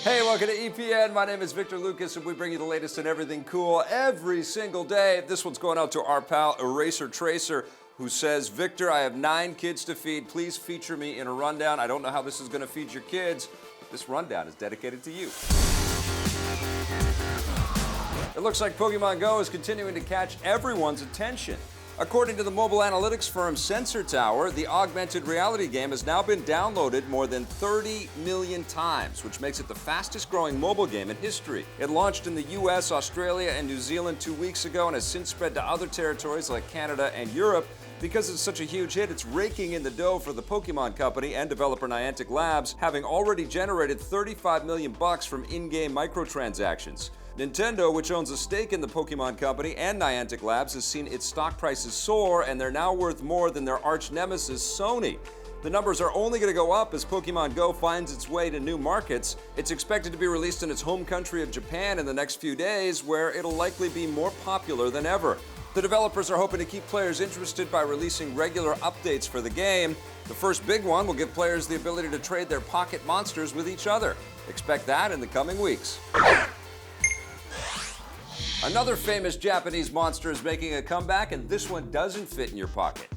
Hey, welcome to EPN. My name is Victor Lucas, and we bring you the latest in everything cool every single day. This one's going out to our pal Eraser Tracer, who says, Victor, I have 9 kids to feed. Please feature me in a rundown. I don't know how this is going to feed your kids. This rundown is dedicated to you. It looks like Pokémon Go is continuing to catch everyone's attention. According to the mobile analytics firm Sensor Tower, the augmented reality game has now been downloaded more than 30 million times, which makes it the fastest growing mobile game in history. It launched in the US, Australia, and New Zealand 2 weeks ago and has since spread to other territories like Canada and Europe. Because it's such a huge hit, it's raking in the dough for the Pokémon Company and developer Niantic Labs, having already generated $35 million from in-game microtransactions. Nintendo, which owns a stake in the Pokémon Company and Niantic Labs, has seen its stock prices soar, and they're now worth more than their arch nemesis, Sony. The numbers are only going to go up as Pokémon Go finds its way to new markets. It's expected to be released in its home country of Japan in the next few days, where it'll likely be more popular than ever. The developers are hoping to keep players interested by releasing regular updates for the game. The first big one will give players the ability to trade their pocket monsters with each other. Expect that in the coming weeks. Another famous Japanese monster is making a comeback, and this one doesn't fit in your pocket.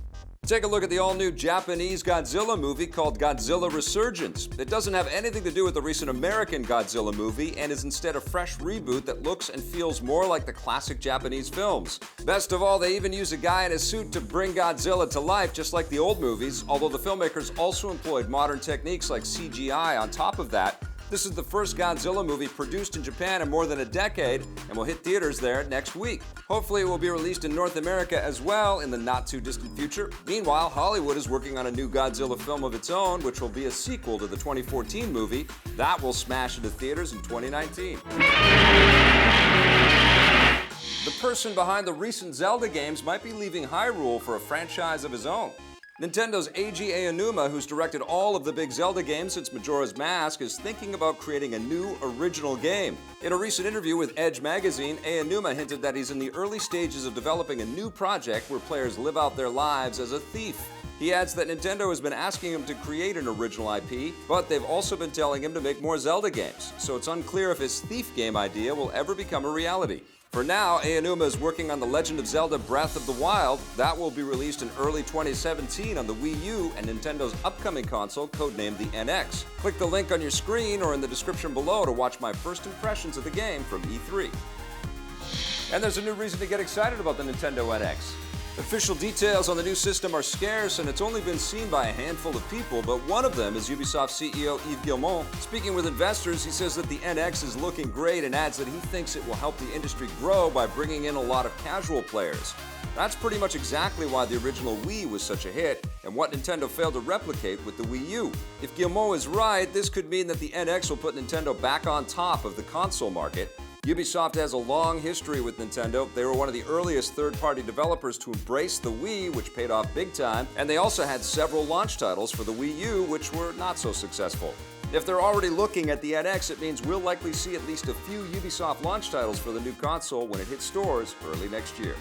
Take a look at the all-new Japanese Godzilla movie called Godzilla Resurgence. It doesn't have anything to do with the recent American Godzilla movie and is instead a fresh reboot that looks and feels more like the classic Japanese films. Best of all, they even use a guy in a suit to bring Godzilla to life, just like the old movies, although the filmmakers also employed modern techniques like CGI on top of that. This is the first Godzilla movie produced in Japan in more than a decade and will hit theaters there next week. Hopefully it will be released in North America as well in the not-too-distant future. Meanwhile, Hollywood is working on a new Godzilla film of its own, which will be a sequel to the 2014 movie. That will smash into theaters in 2019. The person behind the recent Zelda games might be leaving Hyrule for a franchise of his own. Nintendo's Eiji Aonuma, who's directed all of the big Zelda games since Majora's Mask, is thinking about creating a new original game. In a recent interview with Edge magazine, Aonuma hinted that he's in the early stages of developing a new project where players live out their lives as a thief. He adds that Nintendo has been asking him to create an original IP, but they've also been telling him to make more Zelda games, so it's unclear if his thief game idea will ever become a reality. For now, Aonuma is working on The Legend of Zelda Breath of the Wild. That will be released in early 2017 on the Wii U and Nintendo's upcoming console, codenamed the NX. Click the link on your screen or in the description below to watch my first impressions of the game from E3. And there's a new reason to get excited about the Nintendo NX. Official details on the new system are scarce, and it's only been seen by a handful of people, but one of them is Ubisoft CEO Yves Guillemot. Speaking with investors, he says that the NX is looking great and adds that he thinks it will help the industry grow by bringing in a lot of casual players. That's pretty much exactly why the original Wii was such a hit, and what Nintendo failed to replicate with the Wii U. If Guillemot is right, this could mean that the NX will put Nintendo back on top of the console market. Ubisoft has a long history with Nintendo. They were one of the earliest third-party developers to embrace the Wii, which paid off big time, and they also had several launch titles for the Wii U, which were not so successful. If they're already looking at the NX, it means we'll likely see at least a few Ubisoft launch titles for the new console when it hits stores early next year.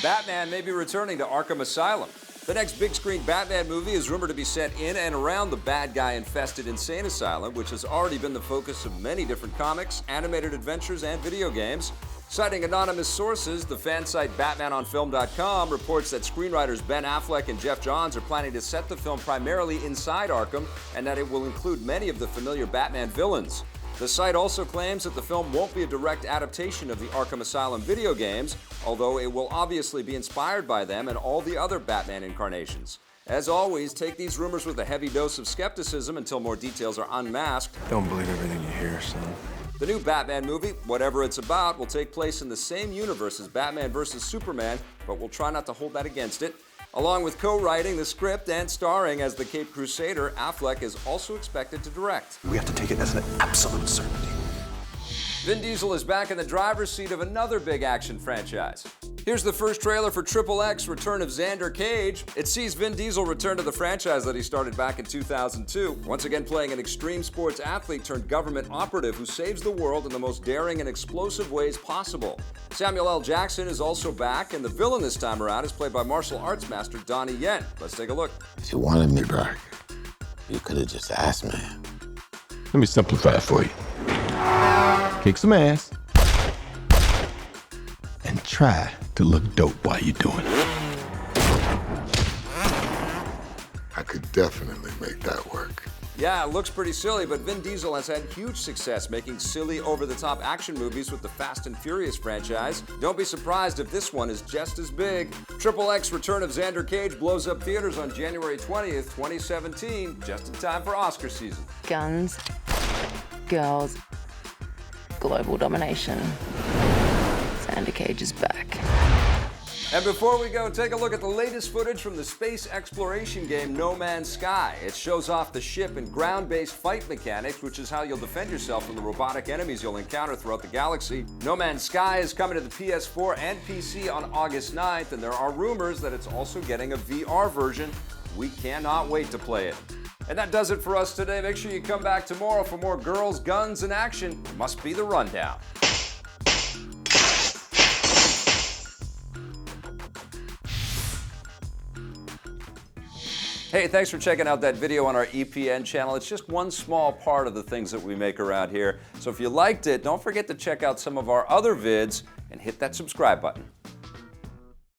Batman may be returning to Arkham Asylum. The next big-screen Batman movie is rumored to be set in and around the bad guy-infested insane asylum, which has already been the focus of many different comics, animated adventures, and video games. Citing anonymous sources, the fan site BatmanOnFilm.com reports that screenwriters Ben Affleck and Jeff Johns are planning to set the film primarily inside Arkham, and that it will include many of the familiar Batman villains. The site also claims that the film won't be a direct adaptation of the Arkham Asylum video games, although it will obviously be inspired by them and all the other Batman incarnations. As always, take these rumors with a heavy dose of skepticism until more details are unmasked. Don't believe everything you hear, son. The new Batman movie, whatever it's about, will take place in the same universe as Batman vs. Superman, but we'll try not to hold that against it. Along with co-writing the script and starring as the Caped Crusader, Affleck is also expected to direct. We have to take it as an absolute certainty. Vin Diesel is back in the driver's seat of another big action franchise. Here's the first trailer for XXX Return of Xander Cage. It sees Vin Diesel return to the franchise that he started back in 2002, once again playing an extreme sports athlete turned government operative who saves the world in the most daring and explosive ways possible. Samuel L. Jackson is also back, and the villain this time around is played by martial arts master Donnie Yen. Let's take a look. If you wanted me back, you could have just asked me. Let me simplify it for you. Kick some ass and try to look dope while you're doing it. I could definitely make that work. Yeah, it looks pretty silly, but Vin Diesel has had huge success making silly, over-the-top action movies with the Fast and Furious franchise. Don't be surprised if this one is just as big. XXX Return of Xander Cage blows up theaters on January 20th, 2017, just in time for Oscar season. Guns, girls, global domination. Xander Cage is back. And before we go, take a look at the latest footage from the space exploration game No Man's Sky. It shows off the ship and ground-based fight mechanics, which is how you'll defend yourself from the robotic enemies you'll encounter throughout the galaxy. No Man's Sky is coming to the PS4 and PC on August 9th, and there are rumors that it's also getting a VR version. We cannot wait to play it. And that does it for us today. Make sure you come back tomorrow for more girls, guns, and action. Must be the rundown. Hey, thanks for checking out that video on our EPN channel. It's just one small part of the things that we make around here. So if you liked it, don't forget to check out some of our other vids and hit that subscribe button.